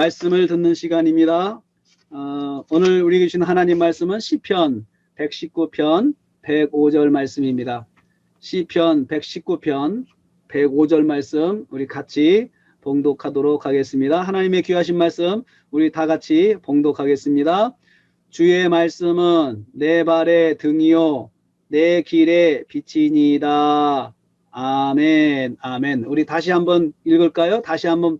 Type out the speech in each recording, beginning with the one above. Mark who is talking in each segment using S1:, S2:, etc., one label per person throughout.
S1: 말씀을 듣는 시간입니다. 오늘 우리 주신 하나님 말씀은 시편 119편 105절 말씀입니다. 시편 119편 105절 말씀 우리 같이 봉독하도록 하겠습니다. 하나님의 귀하신 말씀 우리 다 같이 봉독하겠습니다. 주의 말씀은 내 발의 등이요 내 길의 빛이니이다. 아멘. 아멘. 우리 다시 한번 읽을까요? 다시 한번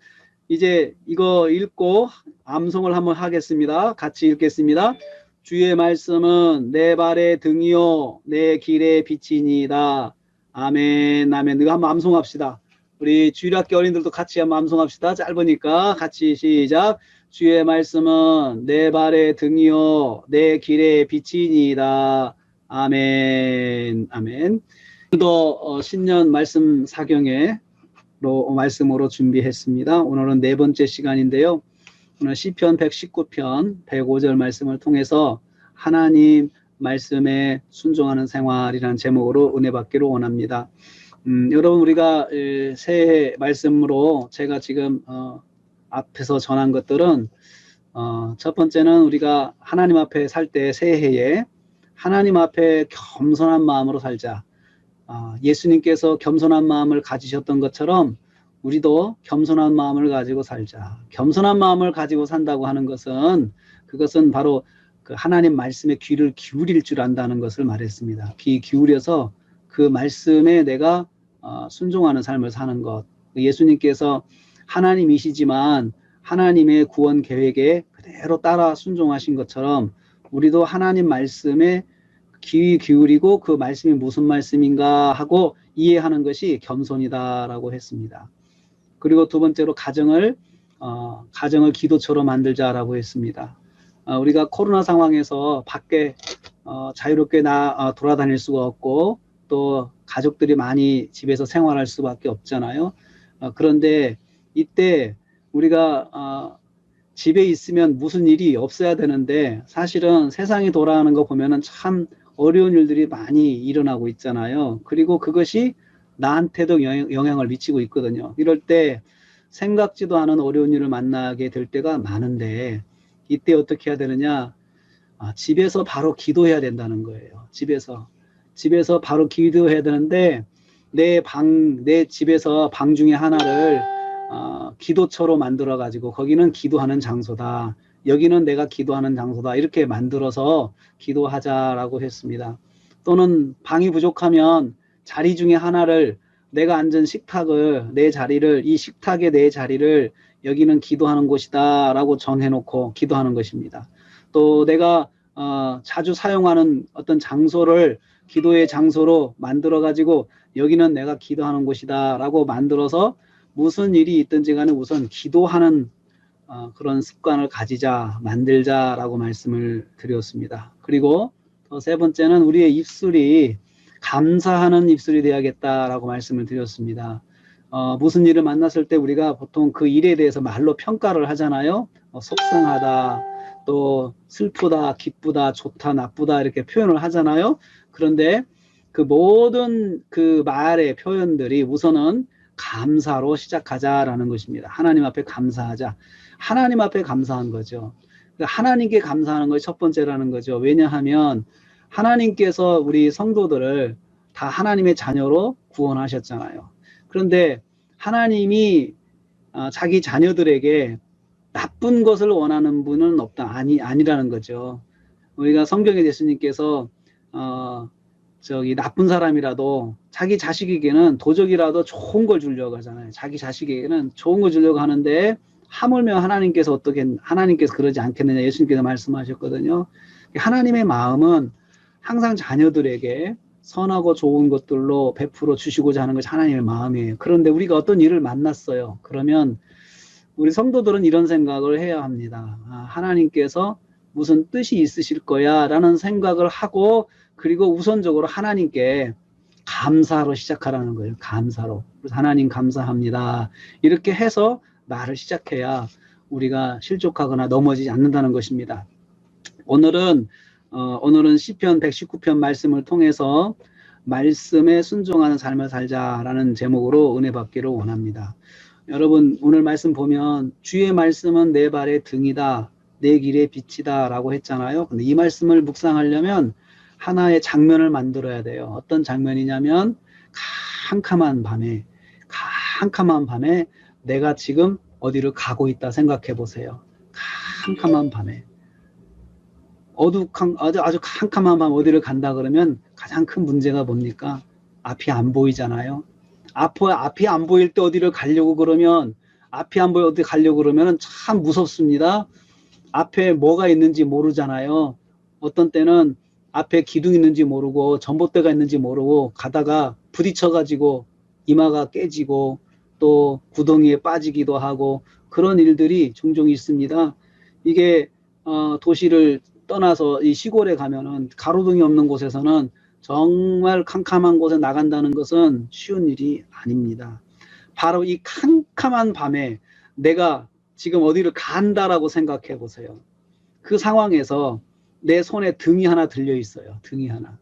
S1: 이제 이거 읽고 암송을 한번 하겠습니다. 같이 읽겠습니다. 주의 말씀은 내 발의 등이요 내 길의 빛이니이다. 아멘. 아멘. 이거 한번 암송합시다. 우리 주일학교 어린들도 같이 한번 암송합시다. 짧으니까 같이 시작. 주의 말씀은 내 발의 등이요 내 길의 빛이니이다. 아멘. 아멘. 또 신년 말씀 사경에 말씀으로 준비했습니다. 오늘은 네 번째 시간인데요. 오늘 시편 119편 105절 말씀을 통해서 하나님 말씀에 순종하는 생활이라는 제목으로 은혜 받기를 원합니다. 여러분 우리가 새해 말씀으로 제가 지금 앞에서 전한 것들은 첫 번째는 우리가 하나님 앞에 살 때 새해에 하나님 앞에 겸손한 마음으로 살자. 예수님께서 겸손한 마음을 가지셨던 것처럼 우리도 겸손한 마음을 가지고 살자. 겸손한 마음을 가지고 산다고 하는 것은 그것은 바로 그 하나님 말씀에 귀를 기울일 줄 안다는 것을 말했습니다. 귀 기울여서 그 말씀에 내가 순종하는 삶을 사는 것. 예수님께서 하나님이시지만 하나님의 구원 계획에 그대로 따라 순종하신 것처럼 우리도 하나님 말씀에 귀 기울이고 그 말씀이 무슨 말씀인가 하고 이해하는 것이 겸손이다라고 했습니다. 그리고 두 번째로 가정을 기도처로 만들자라고 했습니다. 우리가 코로나 상황에서 밖에 자유롭게 돌아다닐 수가 없고 또 가족들이 많이 집에서 생활할 수밖에 없잖아요. 그런데 이때 우리가 집에 있으면 무슨 일이 없어야 되는데 사실은 세상이 돌아가는 거 보면은 참 어려운 일들이 많이 일어나고 있잖아요. 그리고 그것이 나한테도 영향을 미치고 있거든요. 이럴 때 생각지도 않은 어려운 일을 만나게 될 때가 많은데 이때 어떻게 해야 되느냐? 집에서 바로 기도해야 된다는 거예요. 집에서 바로 기도해야 되는데 내 집에서 방 중에 하나를 기도처로 만들어 가지고 거기는 기도하는 장소다. 여기는 내가 기도하는 장소다. 이렇게 만들어서 기도하자라고 했습니다. 또는 방이 부족하면 자리 중에 하나를 내가 앉은 식탁을 이 식탁의 내 자리를 여기는 기도하는 곳이다 라고 정해놓고 기도하는 것입니다. 또 내가 자주 사용하는 어떤 장소를 기도의 장소로 만들어 가지고 여기는 내가 기도하는 곳이다 라고 만들어서 무슨 일이 있든지 간에 우선 기도하는 그런 습관을 만들자라고 말씀을 드렸습니다. 그리고 또 세 번째는 우리의 입술이 감사하는 입술이 되어야겠다라고 말씀을 드렸습니다. 무슨 일을 만났을 때 우리가 보통 그 일에 대해서 말로 평가를 하잖아요. 속상하다, 또 슬프다, 기쁘다, 좋다, 나쁘다 이렇게 표현을 하잖아요. 그런데 그 모든 그 말의 표현들이 우선은 감사로 시작하자라는 것입니다. 하나님 앞에 감사하자. 하나님 앞에 감사한 거죠. 하나님께 감사하는 것이 첫 번째라는 거죠. 왜냐하면 하나님께서 우리 성도들을 다 하나님의 자녀로 구원하셨잖아요. 그런데 하나님이 자기 자녀들에게 나쁜 것을 원하는 분은 없다. 아니라는 거죠. 우리가 성경에 예수님께서 나쁜 사람이라도 자기 자식에게는 도적이라도 좋은 걸 주려고 하잖아요. 자기 자식에게는 좋은 걸 주려고 하는데 하물며 하나님께서 그러지 않겠느냐 예수님께서 말씀하셨거든요. 하나님의 마음은 항상 자녀들에게 선하고 좋은 것들로 베풀어 주시고자 하는 것이 하나님의 마음이에요. 그런데 우리가 어떤 일을 만났어요. 그러면 우리 성도들은 이런 생각을 해야 합니다. 하나님께서 무슨 뜻이 있으실 거야 라는 생각을 하고 그리고 우선적으로 하나님께 감사로 시작하라는 거예요. 감사로. 그래서 하나님 감사합니다. 이렇게 해서 말을 시작해야 우리가 실족하거나 넘어지지 않는다는 것입니다. 오늘은 시편 119편 말씀을 통해서 말씀에 순종하는 삶을 살자라는 제목으로 은혜 받기를 원합니다. 여러분 오늘 말씀 보면 주의 말씀은 내 발의 등이다, 내 길의 빛이다 라고 했잖아요. 근데 이 말씀을 묵상하려면 하나의 장면을 만들어야 돼요. 어떤 장면이냐면 캄캄한 밤에 내가 지금 어디를 가고 있다 생각해 보세요. 캄캄한 밤에 아주 캄캄한 밤 어디를 간다 그러면 가장 큰 문제가 뭡니까? 앞이 안 보이잖아요. 앞이 안 보일 때 어디를 가려고 그러면 앞이 안 보여 어디 가려고 그러면 참 무섭습니다. 앞에 뭐가 있는지 모르잖아요. 어떤 때는 앞에 기둥 있는지 모르고 전봇대가 있는지 모르고 가다가 부딪혀가지고 이마가 깨지고 또 구덩이에 빠지기도 하고 그런 일들이 종종 있습니다. 이게 도시를 떠나서 이 시골에 가면은 가로등이 없는 곳에서는 정말 캄캄한 곳에 나간다는 것은 쉬운 일이 아닙니다. 바로 이 캄캄한 밤에 내가 지금 어디를 간다라고 생각해 보세요. 그 상황에서 내 손에 등이 하나 들려 있어요. 등이 하나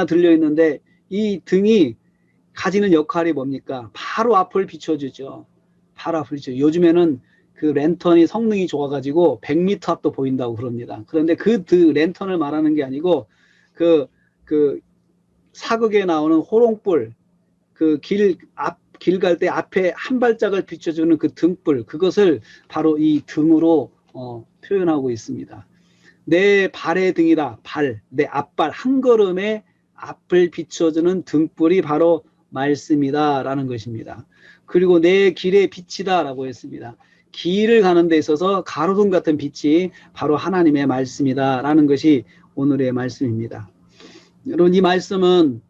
S1: 들려 있는데 이 등이 가지는 역할이 뭡니까? 바로 앞을 비춰주죠. 바로 앞을 비춰. 요즘에는 그 랜턴이 성능이 좋아가지고 100m 앞도 보인다고 그럽니다. 그런데 그 랜턴을 말하는 게 아니고 그 사극에 나오는 호롱불, 그 길 갈 때 앞에 한 발짝을 비춰주는 그 등불, 그것을 바로 이 등으로 표현하고 있습니다. 내 발의 등이다. 내 앞발 한 걸음에 앞을 비춰주는 등불이 바로 말씀이다 라는 것입니다. 그리고 내 길의 빛이다 라고 했습니다. 길을 가는 데 있어서 가로등 같은 빛이 바로 하나님의 말씀이다 라는 것이 오늘의 말씀입니다. 여러분 이 말씀은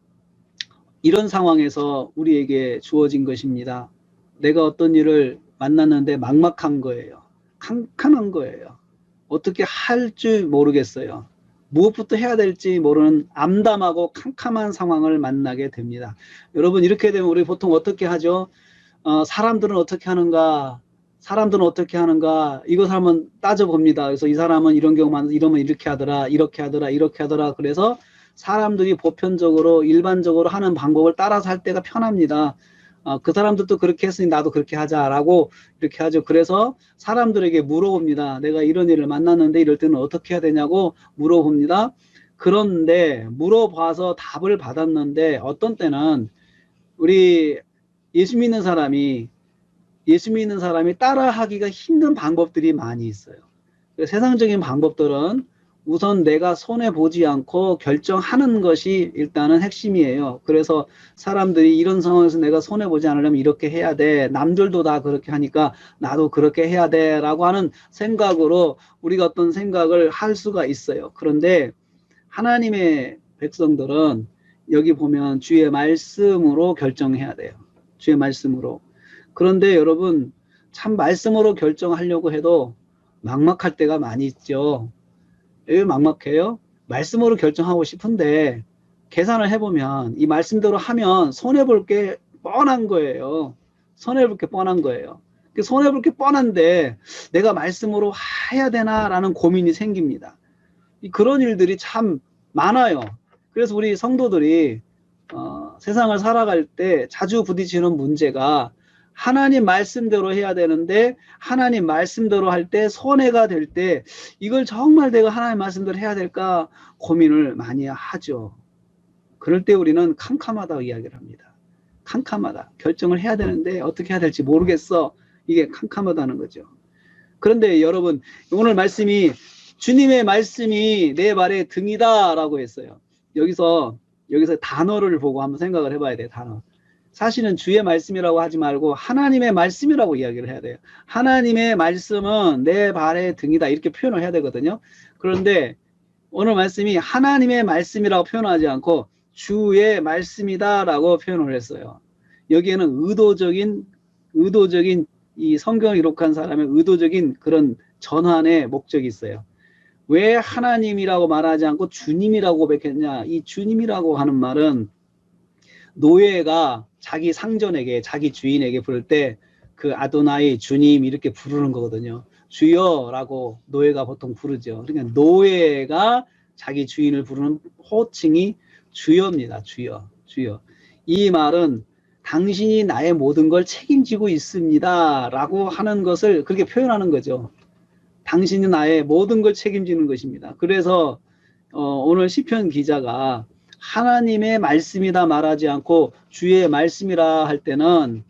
S1: 이런 상황에서 우리에게 주어진 것입니다. 내가 어떤 일을 만났는데 막막한 거예요. 캄캄한 거예요. 어떻게 할 줄 모르겠어요. 무엇부터 해야 될지 모르는 암담하고 캄캄한 상황을 만나게 됩니다. 여러분 이렇게 되면 우리 보통 어떻게 하죠? 사람들은 어떻게 하는가? 이것을 한번 따져봅니다. 그래서 이 사람은 이런 경우 많아서 이러면 이렇게 하더라. 그래서 사람들이 보편적으로 일반적으로 하는 방법을 따라서 할 때가 편합니다. 그 사람들도 그렇게 했으니 나도 그렇게 하자라고 이렇게 하죠. 그래서 사람들에게 물어봅니다. 내가 이런 일을 만났는데 이럴 때는 어떻게 해야 되냐고 물어봅니다. 그런데 물어봐서 답을 받았는데 어떤 때는 우리 예수 믿는 사람이 따라하기가 힘든 방법들이 많이 있어요. 세상적인 방법들은 우선 내가 손해보지 않고 결정하는 것이 일단은 핵심이에요. 그래서 사람들이 이런 상황에서 내가 손해보지 않으려면 이렇게 해야 돼. 남들도 다 그렇게 하니까 나도 그렇게 해야 돼. 라고 하는 생각으로 우리가 어떤 생각을 할 수가 있어요. 그런데 하나님의 백성들은 여기 보면 주의 말씀으로 결정해야 돼요. 주의 말씀으로. 그런데 여러분 참 말씀으로 결정하려고 해도 막막할 때가 많이 있죠. 왜 막막해요? 말씀으로 결정하고 싶은데 계산을 해보면 이 말씀대로 하면 손해볼 게 뻔한 거예요. 손해볼 게 뻔한데 내가 말씀으로 해야 되나라는 고민이 생깁니다. 그런 일들이 참 많아요. 그래서 우리 성도들이 세상을 살아갈 때 자주 부딪히는 문제가 하나님 말씀대로 해야 되는데 하나님 말씀대로 할 때 손해가 될 때 이걸 정말 내가 하나님 말씀대로 해야 될까 고민을 많이 하죠. 그럴 때 우리는 캄캄하다고 이야기를 합니다. 캄캄하다. 결정을 해야 되는데 어떻게 해야 될지 모르겠어. 이게 캄캄하다는 거죠. 그런데 여러분 오늘 말씀이 주님의 말씀이 내 발의 등이다 라고 했어요. 여기서 단어를 보고 한번 생각을 해봐야 돼요. 단어. 사실은 주의 말씀이라고 하지 말고 하나님의 말씀이라고 이야기를 해야 돼요. 하나님의 말씀은 내 발의 등이다 이렇게 표현을 해야 되거든요. 그런데 오늘 말씀이 하나님의 말씀이라고 표현하지 않고 주의 말씀이다 라고 표현을 했어요. 여기에는 의도적인 이 성경을 기록한 사람의 의도적인 그런 전환의 목적이 있어요. 왜 하나님이라고 말하지 않고 주님이라고 고백했냐? 이 주님이라고 하는 말은 노예가 자기 상전에게 자기 주인에게 부를 때 그 아도나이 주님 이렇게 부르는 거거든요. 주여라고 노예가 보통 부르죠. 그러니까 노예가 자기 주인을 부르는 호칭이 주여입니다. 주여. 이 말은 당신이 나의 모든 걸 책임지고 있습니다 라고 하는 것을 그렇게 표현하는 거죠. 당신이 나의 모든 걸 책임지는 것입니다. 그래서 오늘 시편 기자가 하나님의 말씀이다 말하지 않고 주의 말씀이라 할 때는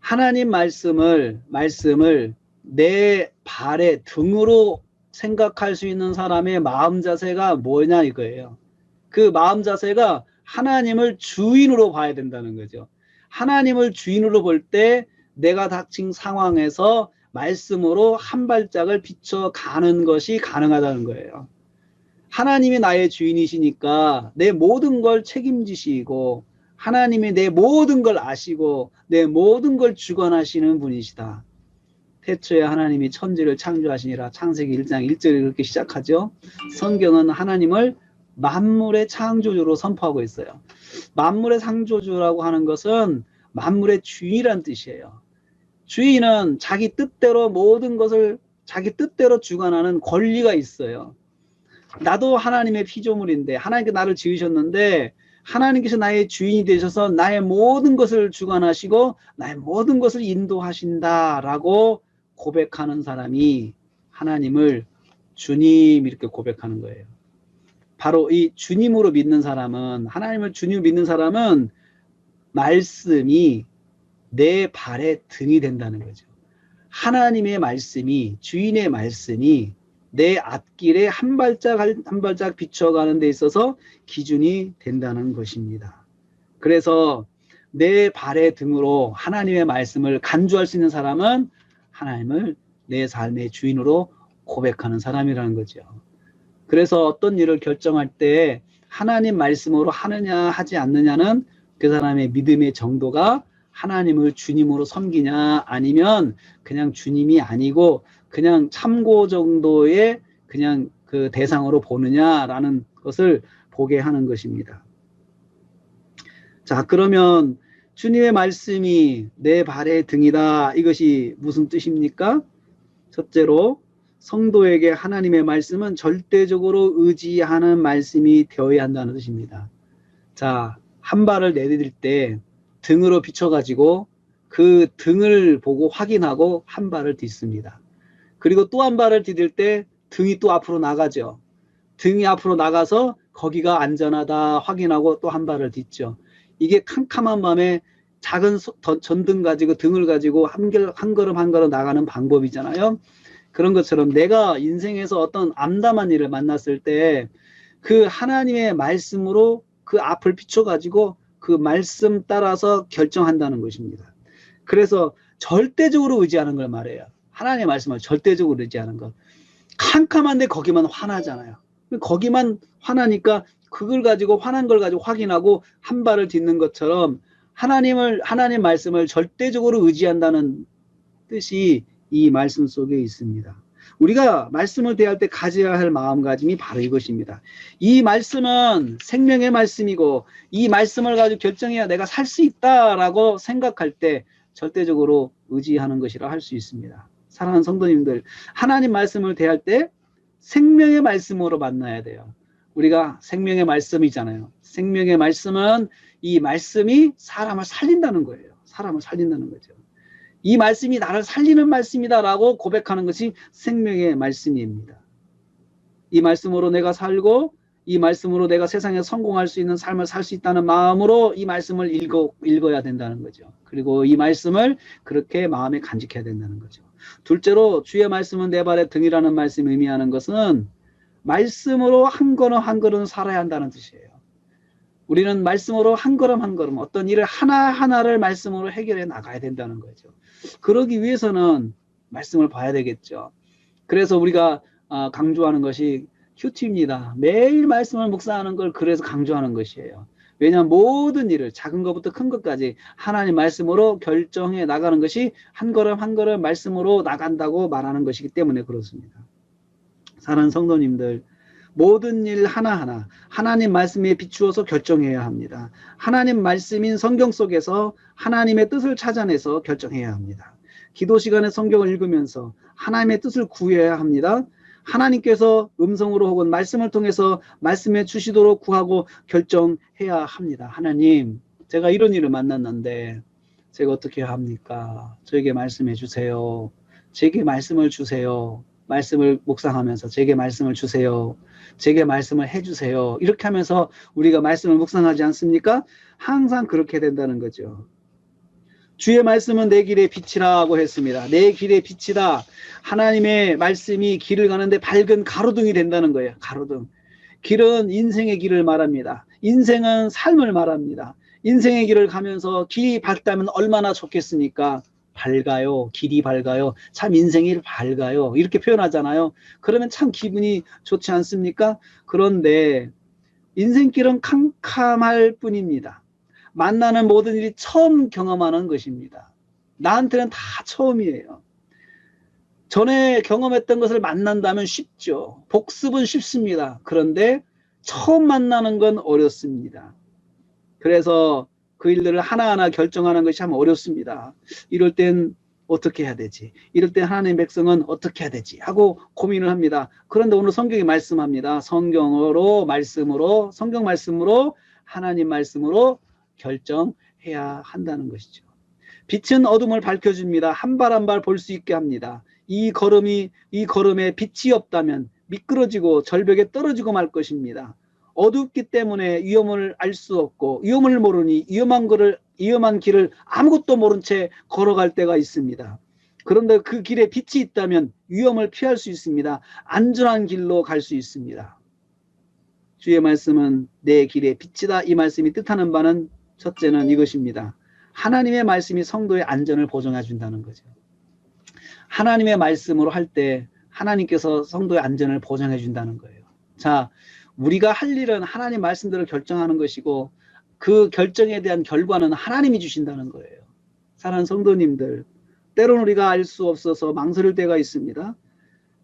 S1: 하나님 말씀을 내 발의 등으로 생각할 수 있는 사람의 마음 자세가 뭐냐 이거예요. 그 마음 자세가 하나님을 주인으로 봐야 된다는 거죠. 하나님을 주인으로 볼 때 내가 닥친 상황에서 말씀으로 한 발짝을 비춰가는 것이 가능하다는 거예요. 하나님이 나의 주인이시니까 내 모든 걸 책임지시고 하나님이 내 모든 걸 아시고 내 모든 걸 주관하시는 분이시다. 태초에 하나님이 천지를 창조하시니라. 창세기 1장 1절에 그렇게 시작하죠. 성경은 하나님을 만물의 창조주로 선포하고 있어요. 만물의 창조주라고 하는 것은 만물의 주인이란 뜻이에요. 주인은 자기 뜻대로 모든 것을 자기 뜻대로 주관하는 권리가 있어요. 나도 하나님의 피조물인데 하나님께 나를 지으셨는데 하나님께서 나의 주인이 되셔서 나의 모든 것을 주관하시고 나의 모든 것을 인도하신다라고 고백하는 사람이 하나님을 주님 이렇게 고백하는 거예요. 바로 이 주님으로 믿는 사람은 하나님을 주님으로 믿는 사람은 말씀이 내 발의 등이 된다는 거죠. 하나님의 말씀이 주인의 말씀이 내 앞길에 한 발짝 한 발짝 비춰가는 데 있어서 기준이 된다는 것입니다. 그래서 내 발의 등으로 하나님의 말씀을 간주할 수 있는 사람은 하나님을 내 삶의 주인으로 고백하는 사람이라는 거죠. 그래서 어떤 일을 결정할 때 하나님 말씀으로 하느냐 하지 않느냐는 그 사람의 믿음의 정도가 하나님을 주님으로 섬기냐 아니면 그냥 주님이 아니고 그냥 참고 정도의 그냥 그 대상으로 보느냐라는 것을 보게 하는 것입니다. 자, 그러면 주님의 말씀이 내 발의 등이다. 이것이 무슨 뜻입니까? 첫째로 성도에게 하나님의 말씀은 절대적으로 의지하는 말씀이 되어야 한다는 뜻입니다. 자, 한 발을 내디딜 때 등으로 비춰가지고 그 등을 보고 확인하고 한 발을 딛습니다. 그리고 또 한 발을 디딜 때 등이 또 앞으로 나가죠. 등이 앞으로 나가서 거기가 안전하다 확인하고 또 한 발을 딛죠. 이게 캄캄한 밤에 작은 전등 가지고 등을 가지고 한 걸음 한 걸음 나가는 방법이잖아요. 그런 것처럼 내가 인생에서 어떤 암담한 일을 만났을 때 그 하나님의 말씀으로 그 앞을 비춰가지고 그 말씀 따라서 결정한다는 것입니다. 그래서 절대적으로 의지하는 걸 말해요. 하나님의 말씀을 절대적으로 의지하는 것. 캄캄한데 거기만 화나잖아요. 거기만 화나니까 그걸 가지고 화난 걸 가지고 확인하고 한 발을 딛는 것처럼 하나님 말씀을 절대적으로 의지한다는 뜻이 이 말씀 속에 있습니다. 우리가 말씀을 대할 때 가져야 할 마음가짐이 바로 이것입니다. 이 말씀은 생명의 말씀이고 이 말씀을 가지고 결정해야 내가 살 수 있다라고 생각할 때 절대적으로 의지하는 것이라 할 수 있습니다. 사랑하는 성도님들, 하나님 말씀을 대할 때 생명의 말씀으로 만나야 돼요. 우리가 생명의 말씀이잖아요. 생명의 말씀은 이 말씀이 사람을 살린다는 거예요. 사람을 살린다는 거죠. 이 말씀이 나를 살리는 말씀이다라고 고백하는 것이 생명의 말씀입니다. 이 말씀으로 내가 살고 이 말씀으로 내가 세상에 성공할 수 있는 삶을 살 수 있다는 마음으로 이 말씀을 읽어야 된다는 거죠. 그리고 이 말씀을 그렇게 마음에 간직해야 된다는 거죠. 둘째로 주의 말씀은 내 발의 등이라는 말씀이 의미하는 것은 말씀으로 한 걸음 한 걸음 살아야 한다는 뜻이에요. 우리는 말씀으로 한 걸음 한 걸음 어떤 일을 하나하나를 말씀으로 해결해 나가야 된다는 거죠. 그러기 위해서는 말씀을 봐야 되겠죠. 그래서 우리가 강조하는 것이 큐티입니다. 매일 말씀을 묵상하는 걸 그래서 강조하는 것이에요. 왜냐하면 모든 일을 작은 것부터 큰 것까지 하나님 말씀으로 결정해 나가는 것이 한 걸음 한 걸음 말씀으로 나간다고 말하는 것이기 때문에 그렇습니다. 사랑하는 성도님들, 모든 일 하나하나 하나님 말씀에 비추어서 결정해야 합니다. 하나님 말씀인 성경 속에서 하나님의 뜻을 찾아내서 결정해야 합니다. 기도 시간에 성경을 읽으면서 하나님의 뜻을 구해야 합니다. 하나님께서 음성으로 혹은 말씀을 통해서 말씀해 주시도록 구하고 결정해야 합니다. 하나님, 제가 이런 일을 만났는데 제가 어떻게 해야 합니까? 저에게 말씀해 주세요. 제게 말씀을 주세요. 말씀을 묵상하면서 제게 말씀을 주세요. 제게 말씀을 해주세요. 이렇게 하면서 우리가 말씀을 묵상하지 않습니까? 항상 그렇게 된다는 거죠. 주의 말씀은 내 길의 빛이라고 했습니다. 내 길의 빛이다. 하나님의 말씀이 길을 가는데 밝은 가로등이 된다는 거예요. 가로등. 길은 인생의 길을 말합니다. 인생은 삶을 말합니다. 인생의 길을 가면서 길이 밝다면 얼마나 좋겠습니까? 밝아요. 길이 밝아요. 참 인생이 밝아요. 이렇게 표현하잖아요. 그러면 참 기분이 좋지 않습니까? 그런데 인생길은 캄캄할 뿐입니다. 만나는 모든 일이 처음 경험하는 것입니다. 나한테는 다 처음이에요. 전에 경험했던 것을 만난다면 쉽죠. 복습은 쉽습니다. 그런데 처음 만나는 건 어렵습니다. 그래서 그 일들을 하나하나 결정하는 것이 참 어렵습니다. 이럴 땐 어떻게 해야 되지? 이럴 때 하나님의 백성은 어떻게 해야 되지? 하고 고민을 합니다. 그런데 오늘 성경이 말씀합니다. 성경으로, 말씀으로, 성경 말씀으로, 하나님 말씀으로 결정해야 한다는 것이죠. 빛은 어둠을 밝혀줍니다. 한 발 한 발 볼 수 있게 합니다. 이 걸음에 빛이 없다면 미끄러지고 절벽에 떨어지고 말 것입니다. 어둡기 때문에 위험을 알 수 없고 위험을 모르니 위험한 길을 아무것도 모른 채 걸어갈 때가 있습니다. 그런데 그 길에 빛이 있다면 위험을 피할 수 있습니다. 안전한 길로 갈 수 있습니다. 주의 말씀은 내 길의 빛이다. 이 말씀이 뜻하는 바는 첫째는 이것입니다. 하나님의 말씀이 성도의 안전을 보장해 준다는 거죠. 하나님의 말씀으로 할 때 하나님께서 성도의 안전을 보장해 준다는 거예요. 자, 우리가 할 일은 하나님 말씀대로 결정하는 것이고 그 결정에 대한 결과는 하나님이 주신다는 거예요. 사랑하는 성도님들, 때로는 우리가 알 수 없어서 망설일 때가 있습니다.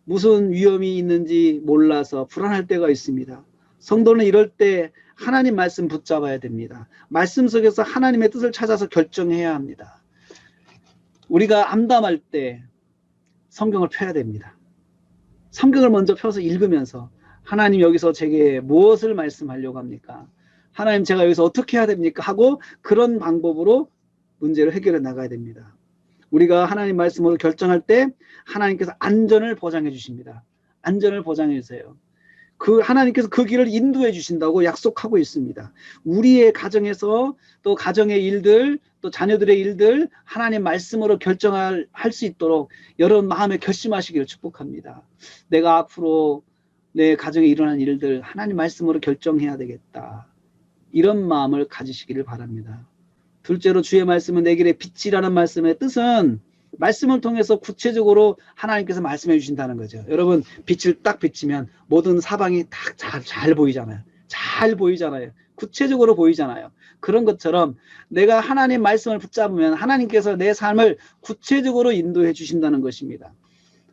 S1: 무슨 위험이 있는지 몰라서 불안할 때가 있습니다. 성도는 이럴 때 하나님 말씀 붙잡아야 됩니다. 말씀 속에서 하나님의 뜻을 찾아서 결정해야 합니다. 우리가 암담할 때 성경을 펴야 됩니다. 성경을 먼저 펴서 읽으면서 하나님 여기서 제게 무엇을 말씀하려고 합니까? 하나님 제가 여기서 어떻게 해야 됩니까? 하고 그런 방법으로 문제를 해결해 나가야 됩니다. 우리가 하나님 말씀으로 결정할 때 하나님께서 안전을 보장해 주십니다. 안전을 보장해 주세요. 하나님께서 그 길을 인도해 주신다고 약속하고 있습니다. 우리의 가정에서 또 가정의 일들 또 자녀들의 일들 하나님 말씀으로 결정할 수 있도록 여러분 마음에 결심하시기를 축복합니다. 내가 앞으로 내 가정에 일어난 일들 하나님 말씀으로 결정해야 되겠다. 이런 마음을 가지시기를 바랍니다. 둘째로 주의 말씀은 내 길의 빛이라는 말씀의 뜻은 말씀을 통해서 구체적으로 하나님께서 말씀해 주신다는 거죠. 여러분 빛을 딱 비치면 모든 사방이 딱 잘 보이잖아요. 잘 보이잖아요. 구체적으로 보이잖아요. 그런 것처럼 내가 하나님 말씀을 붙잡으면 하나님께서 내 삶을 구체적으로 인도해 주신다는 것입니다.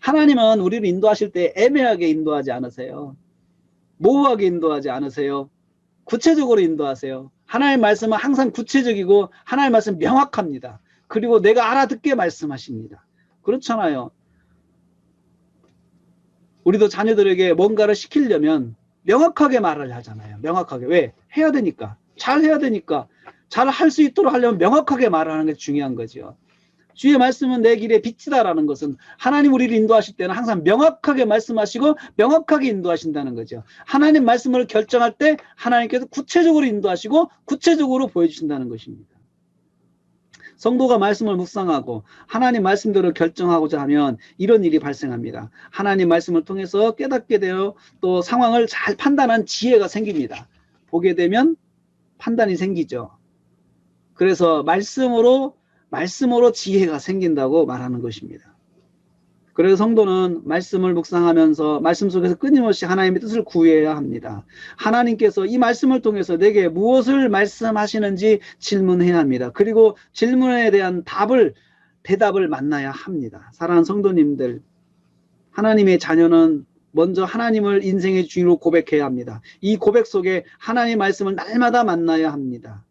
S1: 하나님은 우리를 인도하실 때 애매하게 인도하지 않으세요. 모호하게 인도하지 않으세요. 구체적으로 인도하세요. 하나님의 말씀은 항상 구체적이고 하나님의 말씀은 명확합니다. 그리고 내가 알아듣게 말씀하십니다. 그렇잖아요. 우리도 자녀들에게 뭔가를 시키려면 명확하게 말을 하잖아요. 명확하게. 왜? 해야 되니까. 잘 해야 되니까. 잘 할 수 있도록 하려면 명확하게 말을 하는 게 중요한 거죠. 주의 말씀은 내 길의 빛이다라는 것은 하나님 우리를 인도하실 때는 항상 명확하게 말씀하시고 명확하게 인도하신다는 거죠. 하나님 말씀을 결정할 때 하나님께서 구체적으로 인도하시고 구체적으로 보여주신다는 것입니다. 성도가 말씀을 묵상하고 하나님 말씀대로 결정하고자 하면 이런 일이 발생합니다. 하나님 말씀을 통해서 깨닫게 되어 또 상황을 잘 판단한 지혜가 생깁니다. 보게 되면 판단이 생기죠. 그래서 말씀으로 지혜가 생긴다고 말하는 것입니다. 그래서 성도는 말씀을 묵상하면서 말씀 속에서 끊임없이 하나님의 뜻을 구해야 합니다. 하나님께서 이 말씀을 통해서 내게 무엇을 말씀하시는지 질문해야 합니다. 그리고 질문에 대한 대답을 만나야 합니다. 사랑하는 성도님들, 하나님의 자녀는 먼저 하나님을 인생의 주인으로 고백해야 합니다. 이 고백 속에 하나님의 말씀을 날마다 만나야 합니다.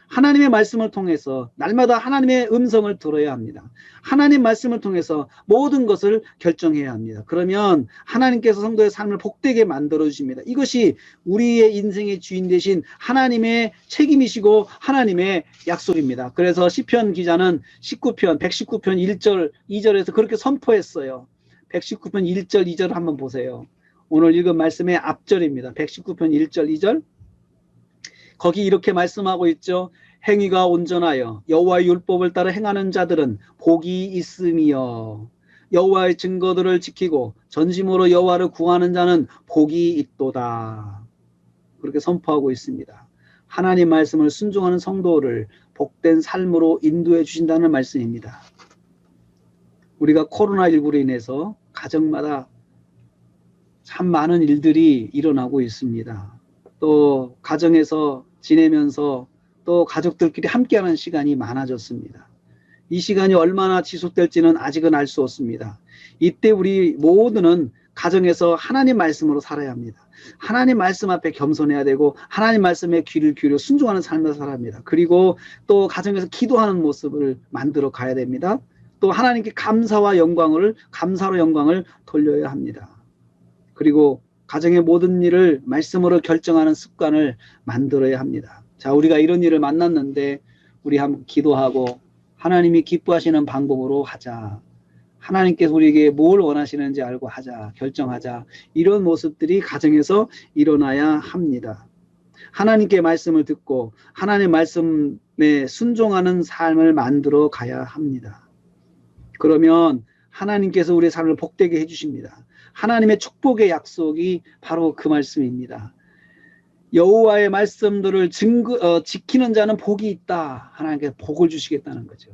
S1: 하나님의 말씀을 통해서 날마다 하나님의 음성을 들어야 합니다. 하나님 말씀을 통해서 모든 것을 결정해야 합니다. 그러면 하나님께서 성도의 삶을 복되게 만들어 주십니다. 이것이 우리의 인생의 주인 되신 하나님의 책임이시고 하나님의 약속입니다. 그래서 시편 기자는 119편 119편 1절 2절에서 그렇게 선포했어요. 119편 1절 2절을 한번 보세요. 오늘 읽은 말씀의 앞절입니다. 119편 1절 2절. 거기 이렇게 말씀하고 있죠. 행위가 온전하여 여호와의 율법을 따라 행하는 자들은 복이 있으며 여호와의 증거들을 지키고 전심으로 여호와를 구하는 자는 복이 있도다. 그렇게 선포하고 있습니다. 하나님 말씀을 순종하는 성도를 복된 삶으로 인도해 주신다는 말씀입니다. 우리가 코로나19로 인해서 가정마다 참 많은 일들이 일어나고 있습니다. 또 가정에서 지내면서 또 가족들끼리 함께하는 시간이 많아졌습니다. 이 시간이 얼마나 지속될지는 아직은 알 수 없습니다. 이때 우리 모두는 가정에서 하나님 말씀으로 살아야 합니다. 하나님 말씀 앞에 겸손해야 되고 하나님 말씀에 귀를 기울여 순종하는 삶을 살아야 합니다. 그리고 또 가정에서 기도하는 모습을 만들어 가야 됩니다. 또 하나님께 감사로 영광을 돌려야 합니다. 그리고 가정의 모든 일을 말씀으로 결정하는 습관을 만들어야 합니다. 자, 우리가 이런 일을 만났는데 우리 한번 기도하고 하나님이 기뻐하시는 방법으로 하자. 하나님께서 우리에게 뭘 원하시는지 알고 하자. 결정하자. 이런 모습들이 가정에서 일어나야 합니다. 하나님께 말씀을 듣고 하나님의 말씀에 순종하는 삶을 만들어 가야 합니다. 그러면 하나님께서 우리의 삶을 복되게 해주십니다. 하나님의 축복의 약속이 바로 그 말씀입니다. 여호와의 말씀들을 지키는 자는 복이 있다. 하나님께서 복을 주시겠다는 거죠.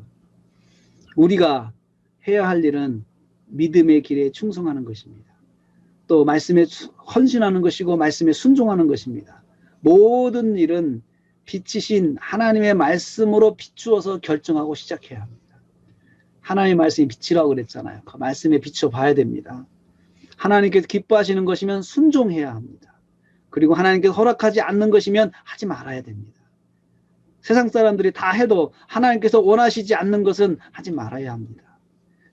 S1: 우리가 해야 할 일은 믿음의 길에 충성하는 것입니다. 또 말씀에 헌신하는 것이고 말씀에 순종하는 것입니다. 모든 일은 빛이신 하나님의 말씀으로 비추어서 결정하고 시작해야 합니다. 하나님의 말씀이 빛이라고 그랬잖아요. 그 말씀에 비춰 봐야 됩니다. 하나님께서 기뻐하시는 것이면 순종해야 합니다. 그리고 하나님께서 허락하지 않는 것이면 하지 말아야 됩니다. 세상 사람들이 다 해도 하나님께서 원하시지 않는 것은 하지 말아야 합니다.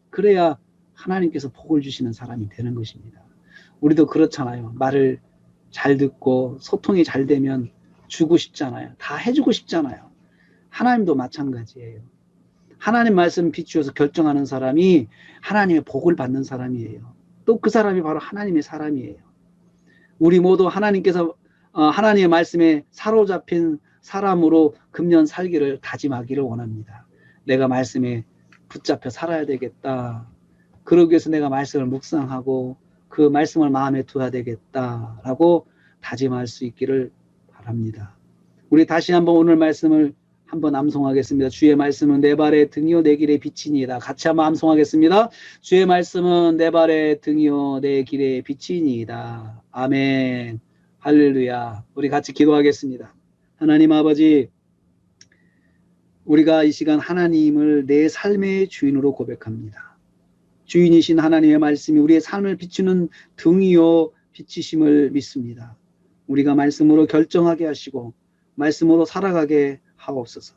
S1: 그래야 하나님께서 복을 주시는 사람이 되는 것입니다. 우리도 그렇잖아요. 말을 잘 듣고 소통이 잘 되면 주고 싶잖아요. 다 해주고 싶잖아요. 하나님도 마찬가지예요. 하나님 말씀 비추어서 결정하는 사람이 하나님의 복을 받는 사람이에요. 또 그 사람이 바로 하나님의 사람이에요. 우리 모두 하나님께서 하나님의 말씀에 사로잡힌 사람으로 금년 살기를 다짐하기를 원합니다. 내가 말씀에 붙잡혀 살아야 되겠다. 그러기 위해서 내가 말씀을 묵상하고 그 말씀을 마음에 둬야 되겠다라고 다짐할 수 있기를 바랍니다. 우리 다시 한번 오늘 말씀을 한번 암송하겠습니다. 주의 말씀은 내 발의 등이요 내 길의 빛이니이다. 같이 한번 암송하겠습니다. 주의 말씀은 내 발의 등이요 내 길의 빛이니이다. 아멘. 할렐루야. 우리 같이 기도하겠습니다. 하나님 아버지, 우리가 이 시간 하나님을 내 삶의 주인으로 고백합니다. 주인이신 하나님의 말씀이 우리의 삶을 비추는 등이요 빛이심을 믿습니다. 우리가 말씀으로 결정하게 하시고 말씀으로 살아가게 하옵소서.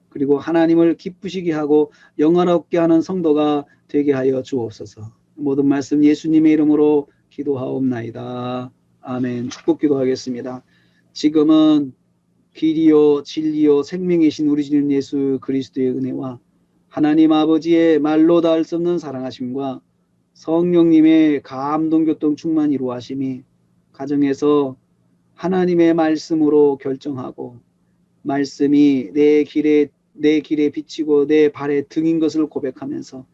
S1: 그리고 하나님을 기쁘시게 하고 영화롭게 하는 성도가 되게 하여 주옵소서. 모든 말씀 예수님의 이름으로 기도하옵나이다. 아멘. 축복 기도하겠습니다. 지금은 길이요 진리요 생명이신 우리 주님 예수 그리스도의 은혜와 하나님 아버지의 말로 닿을 수 없는 사랑하심과 성령님의 감동교통 충만 이루하심이 가정에서 하나님의 말씀으로 결정하고 말씀이 내 길에 비치고 내 발에 등인 것을 고백하면서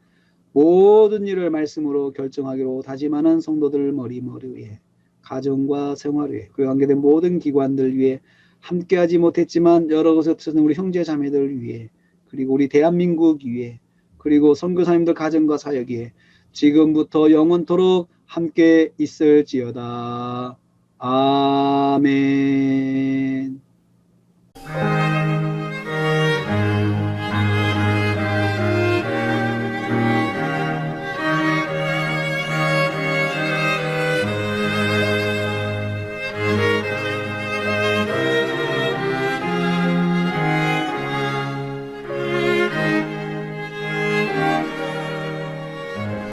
S1: 모든 일을 말씀으로 결정하기로 다짐하는 성도들 머리 위에 가정과 생활 위에 그에 관계된 모든 기관들 위에 함께하지 못했지만 여러 곳에 흩어진 우리 형제 자매들 위에 그리고 우리 대한민국 위에 그리고 선교사님들 가정과 사역 위에 지금부터 영원토록 함께 있을지어다. 아멘.